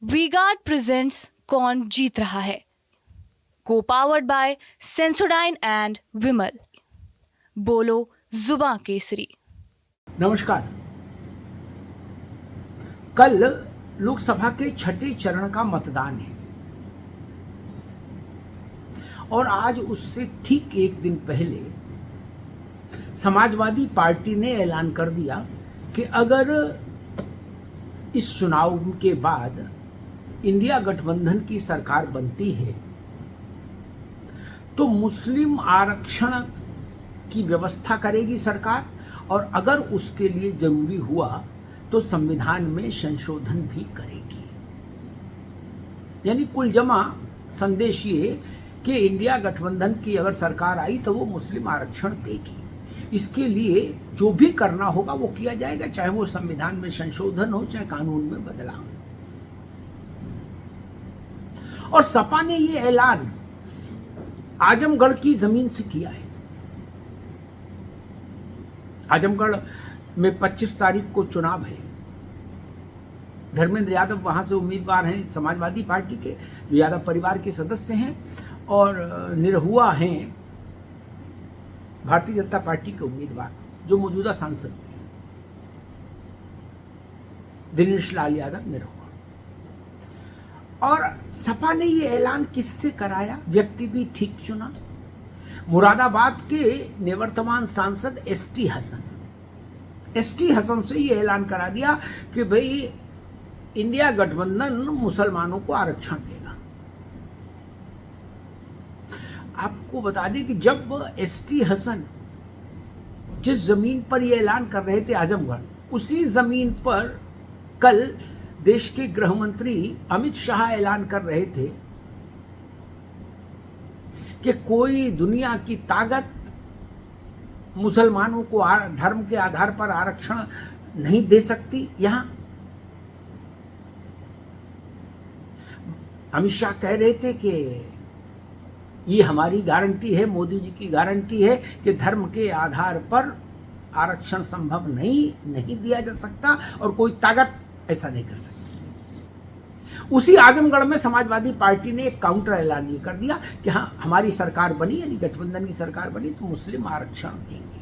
V-Guard presents कौन जीत रहा है, को पावर्ड बाय सेंसोडाइन एंड विमल। बोलो जुबां केसरी। नमस्कार। कल लोकसभा के छठे चरण का मतदान है और आज उससे ठीक एक दिन पहले समाजवादी पार्टी ने ऐलान कर दिया कि अगर इस चुनाव के बाद इंडिया गठबंधन की सरकार बनती है तो मुस्लिम आरक्षण की व्यवस्था करेगी सरकार, और अगर उसके लिए जरूरी हुआ तो संविधान में संशोधन भी करेगी। यानी कुल जमा संदेश ये कि इंडिया गठबंधन की अगर सरकार आई तो वो मुस्लिम आरक्षण देगी। इसके लिए जो भी करना होगा वो किया जाएगा, चाहे वो संविधान में संशोधन हो चाहे कानून में बदलाव। और सपा ने ये ऐलान आजमगढ़ की जमीन से किया है। आजमगढ़ में 25 तारीख को चुनाव है। धर्मेंद्र यादव वहां से उम्मीदवार हैं समाजवादी पार्टी के, जो यादव परिवार के सदस्य हैं, और निरहुआ हैं भारतीय जनता पार्टी के उम्मीदवार जो मौजूदा सांसद हैं, दिनेश लाल यादव निरहुआ। और सपा ने ये ऐलान किससे कराया? व्यक्ति भी ठीक चुना, मुरादाबाद के निवर्तमान सांसद एसटी हसन से ये ऐलान करा दिया कि भाई इंडिया गठबंधन मुसलमानों को आरक्षण देगा। आपको बता दें कि जब एसटी हसन जिस जमीन पर ये ऐलान कर रहे थे आजमगढ़, उसी जमीन पर कल देश के गृह मंत्री अमित शाह ऐलान कर रहे थे कि कोई दुनिया की ताकत मुसलमानों को धर्म के आधार पर आरक्षण नहीं दे सकती। यहां अमित शाह कह रहे थे कि ये हमारी गारंटी है, मोदी जी की गारंटी है कि धर्म के आधार पर आरक्षण संभव नहीं दिया जा सकता और कोई ताकत ऐसा नहीं कर सकती। उसी आजमगढ़ में समाजवादी पार्टी ने एक काउंटर ऐलान ये कर दिया कि हाँ, हमारी सरकार बनी, यानी गठबंधन की सरकार बनी तो मुस्लिम आरक्षण देंगे।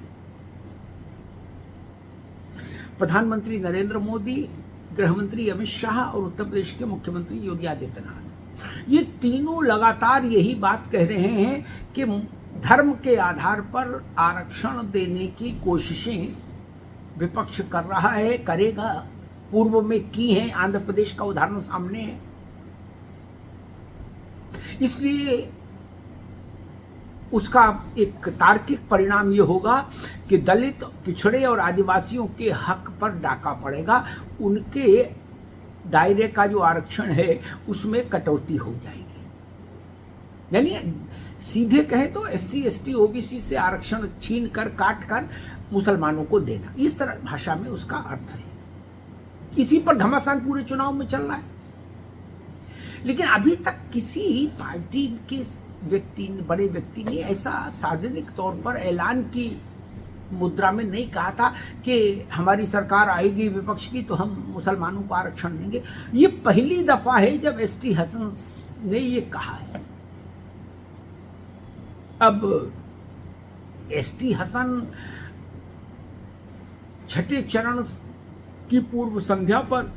प्रधानमंत्री नरेंद्र मोदी, गृहमंत्री अमित शाह और उत्तर प्रदेश के मुख्यमंत्री योगी आदित्यनाथ, ये तीनों लगातार यही बात कह रहे हैं कि धर्म के आधार पर आरक्षण देने की कोशिशें विपक्ष कर रहा है, करेगा, पूर्व में की है। आंध्र प्रदेश का उदाहरण सामने है। इसलिए उसका एक तार्किक परिणाम यह होगा कि दलित, पिछड़े और आदिवासियों के हक पर डाका पड़ेगा। उनके दायरे का जो आरक्षण है उसमें कटौती हो जाएगी। यानी सीधे कहें तो एससी, एसटी, ओबीसी से आरक्षण छीन कर, काट कर मुसलमानों को देना, इस तरह भाषा में उसका अर्थ है। इसी पर घमासान पूरे चुनाव में चल रहा है। लेकिन अभी तक किसी पार्टी के बड़े व्यक्ति ने ऐसा सार्वजनिक तौर पर ऐलान की मुद्रा में नहीं कहा था कि हमारी सरकार आएगी विपक्ष की तो हम मुसलमानों को आरक्षण देंगे। ये पहली दफा है जब एसटी हसन ने ये कहा है। अब एसटी हसन छठे चरण की पूर्व संध्या पर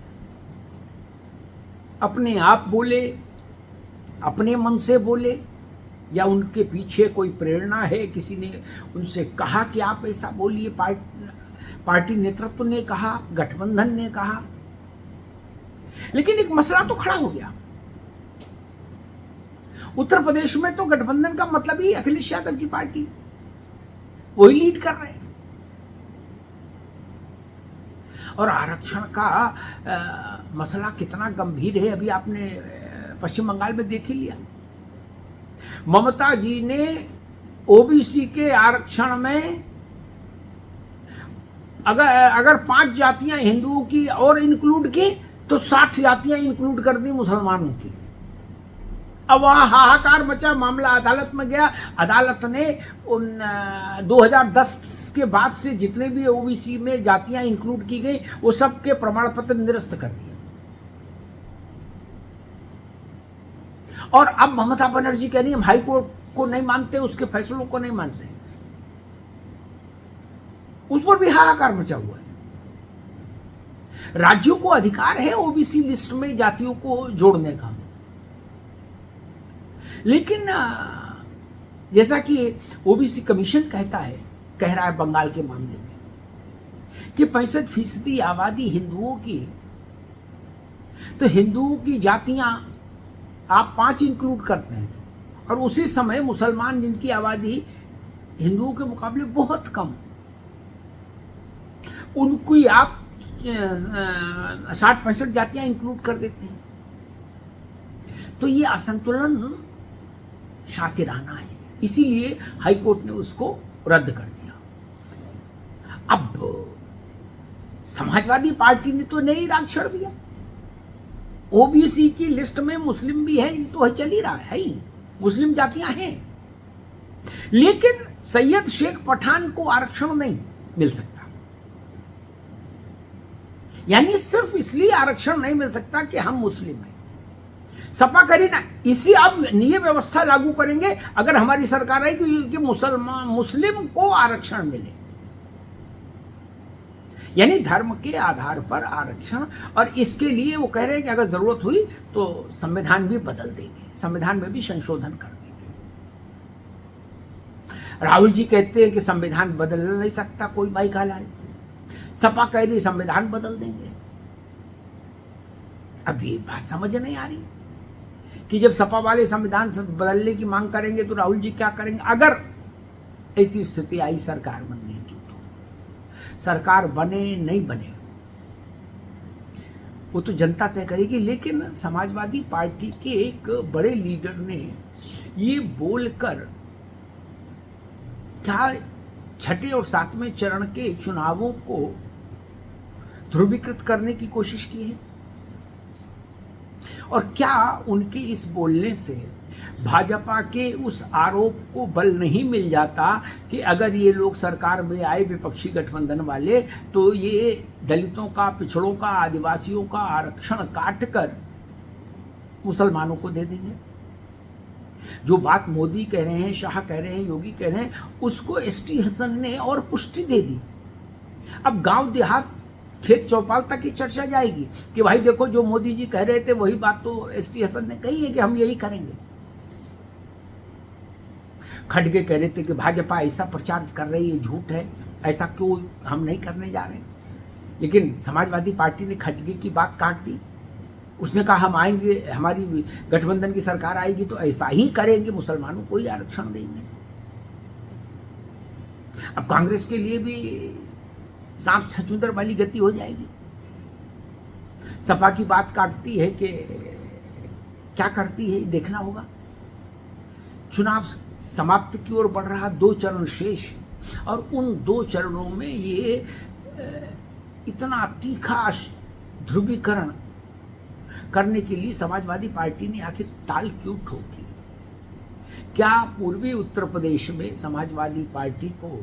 अपने आप बोले, अपने मन से बोले, या उनके पीछे कोई प्रेरणा है, किसी ने उनसे कहा कि आप ऐसा बोलिए, पार्टी नेतृत्व ने कहा, गठबंधन ने कहा। लेकिन एक मसला तो खड़ा हो गया। उत्तर प्रदेश में तो गठबंधन का मतलब ही अखिलेश यादव की पार्टी, वही लीड कर रहे हैं। और आरक्षण का मसला कितना गंभीर है अभी आपने पश्चिम बंगाल में देख ही लिया। ममता जी ने ओबीसी के आरक्षण में अगर 5 जातियां हिंदुओं की और इंक्लूड की तो 60 जातियां इंक्लूड कर दी मुसलमानों की। अब वहां हाहाकार मचा, मामला अदालत में गया। अदालत ने उन 2010 के बाद से जितने भी ओबीसी में जातियां इंक्लूड की गई वो सब के प्रमाण पत्र निरस्त कर दिए। और अब ममता बनर्जी कह रही है हम हाई कोर्ट को नहीं मानते, उसके फैसलों को नहीं मानते। उस पर भी हाहाकार मचा हुआ है। राज्यों को अधिकार है ओबीसी लिस्ट में जातियों को जोड़ने का, लेकिन जैसा कि ओबीसी कमीशन कह रहा है बंगाल के मामले में कि 65% आबादी हिंदुओं की, तो हिंदुओं की जातियां आप 5 इंक्लूड करते हैं, और उसी समय मुसलमान जिनकी आबादी हिंदुओं के मुकाबले बहुत कम, उनकी आप 60-65 जातियां इंक्लूड कर देते हैं। तो ये असंतुलन शातिराना है, इसीलिए हाईकोर्ट ने उसको रद्द कर दिया। अब समाजवादी पार्टी ने तो नई राग छेड़ दिया, ओबीसी की लिस्ट में मुस्लिम भी है, तो चल ही रहा है ही, मुस्लिम जातियां हैं, लेकिन सैयद शेख पठान को आरक्षण नहीं मिल सकता। यानी सिर्फ इसलिए आरक्षण नहीं मिल सकता कि हम मुस्लिम हैं। सपा करी ना, इसी अब ये व्यवस्था लागू करेंगे अगर हमारी सरकार आई कि मुस्लिम को आरक्षण मिले, यानी धर्म के आधार पर आरक्षण। और इसके लिए वो कह रहे हैं कि अगर जरूरत हुई तो संविधान भी बदल देंगे, संविधान में भी संशोधन कर देंगे। राहुल जी कहते हैं कि संविधान बदल नहीं सकता कोई, भाई का लाल। सपा कह रही संविधान बदल देंगे। अब ये बात समझ नहीं आ रही कि जब सपा वाले संविधान बदलने की मांग करेंगे तो राहुल जी क्या करेंगे। अगर ऐसी स्थिति आई सरकार बनने की, तो सरकार बने नहीं बने वो तो जनता तय करेगी। लेकिन समाजवादी पार्टी के एक बड़े लीडर ने ये बोलकर क्या 6ठे और 7वें चरण के चुनावों को ध्रुवीकृत करने की कोशिश की है। और क्या उनके इस बोलने से भाजपा के उस आरोप को बल नहीं मिल जाता कि अगर ये लोग सरकार में आए विपक्षी गठबंधन वाले, तो ये दलितों का, पिछड़ों का, आदिवासियों का आरक्षण काट कर मुसलमानों को दे देंगे। जो बात मोदी कह रहे हैं, शाह कह रहे हैं, योगी कह रहे हैं, उसको एसटी हसन ने और पुष्टि दे दी। अब गांव देहात, खेत चौपाल तक की चर्चा जाएगी कि भाई देखो जो मोदी जी कह रहे थे वही बात तो एसटी हसन ने कही है कि हम यही करेंगे। खड़गे कह रहे थे कि भाजपा ऐसा प्रचार कर रही है, झूठ है, ऐसा क्यों हम नहीं करने जा रहे। लेकिन समाजवादी पार्टी ने खड़गे की बात काट दी। उसने कहा हम आएंगे, हमारी गठबंधन की सरकार आएगी तो ऐसा ही करेंगे, मुसलमानों को ही आरक्षण देंगे। अब कांग्रेस के लिए भी सांप छछूंदर वाली गति हो जाएगी। सपा की बात काटती है कि क्या करती है देखना होगा। चुनाव समाप्ति की ओर बढ़ रहा, 2 चरण शेष, और उन 2 चरणों में ये इतना तीखा ध्रुवीकरण करने के लिए समाजवादी पार्टी ने आखिर ताल क्यों ठोकी। क्या पूर्वी उत्तर प्रदेश में समाजवादी पार्टी को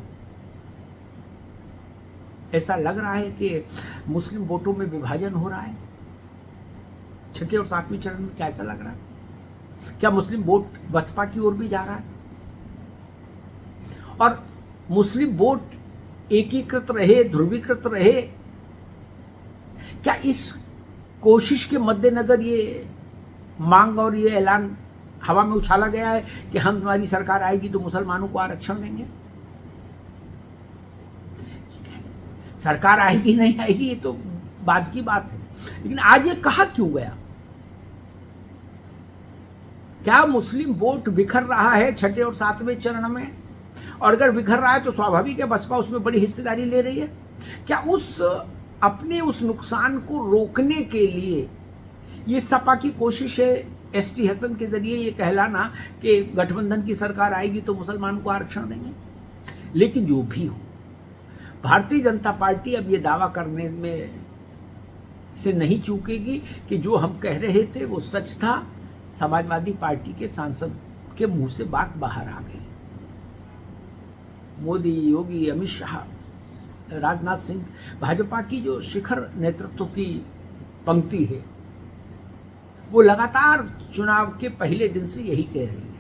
ऐसा लग रहा है कि मुस्लिम वोटों में विभाजन हो रहा है? 6ठे और 7वें चरण में क्या ऐसा लग रहा है? क्या मुस्लिम वोट बसपा की ओर भी जा रहा है? और मुस्लिम वोट एकीकृत रहे, ध्रुवीकृत रहे, क्या इस कोशिश के मद्देनजर ये मांग और ये ऐलान हवा में उछाला गया है कि हम हमारी सरकार आएगी तो मुसलमानों को आरक्षण देंगे? सरकार आएगी नहीं आएगी ये तो बाद की बात है, लेकिन आज ये कहा क्यों गया? क्या मुस्लिम वोट बिखर रहा है 6ठे और 7वें चरण में? और अगर बिखर रहा है तो स्वाभाविक है बसपा उसमें बड़ी हिस्सेदारी ले रही है। क्या अपने उस नुकसान को रोकने के लिए ये सपा की कोशिश है एसटी हसन के जरिए ये कहलाना कि गठबंधन की सरकार आएगी तो मुसलमान को आरक्षण देंगे? लेकिन जो भी हो, भारतीय जनता पार्टी अब ये दावा करने में से नहीं चूकेगी कि जो हम कह रहे थे वो सच था। समाजवादी पार्टी के सांसद के मुंह से बात बाहर आ गई। मोदी, योगी, अमित शाह, राजनाथ सिंह, भाजपा की जो शिखर नेतृत्व की पंक्ति है वो लगातार चुनाव के पहले दिन से यही कह रही है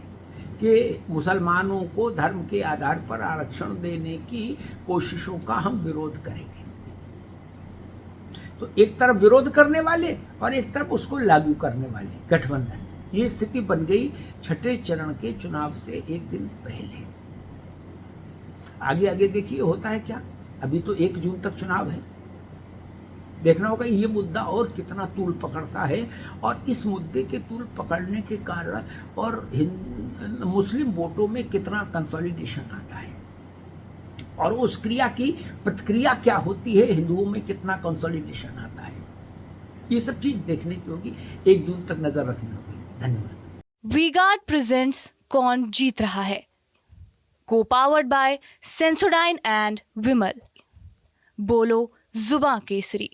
कि मुसलमानों को धर्म के आधार पर आरक्षण देने की कोशिशों का हम विरोध करेंगे। तो एक तरफ विरोध करने वाले और एक तरफ उसको लागू करने वाले गठबंधन, ये स्थिति बन गई छठे चरण के चुनाव से एक दिन पहले। आगे आगे देखिए होता है क्या। अभी तो 1 जून तक चुनाव है, देखना होगा ये मुद्दा और कितना तूल पकड़ता है और इस मुद्दे के तूल पकड़ने के कारण और मुस्लिम वोटों में कितना कंसोलिडेशन आता है और उस क्रिया की प्रतिक्रिया क्या होती है, हिंदुओं में कितना कंसोलिडेशन आता है। ये सब चीज देखने की होगी, 1 जून तक नजर रखनी होगी। धन्यवाद। वी-गार्ड प्रेजेंट्स कौन जीत रहा है, को पावर्ड बाय सेंसोडाइन एंड विमल। बोलो जुबां केसरी।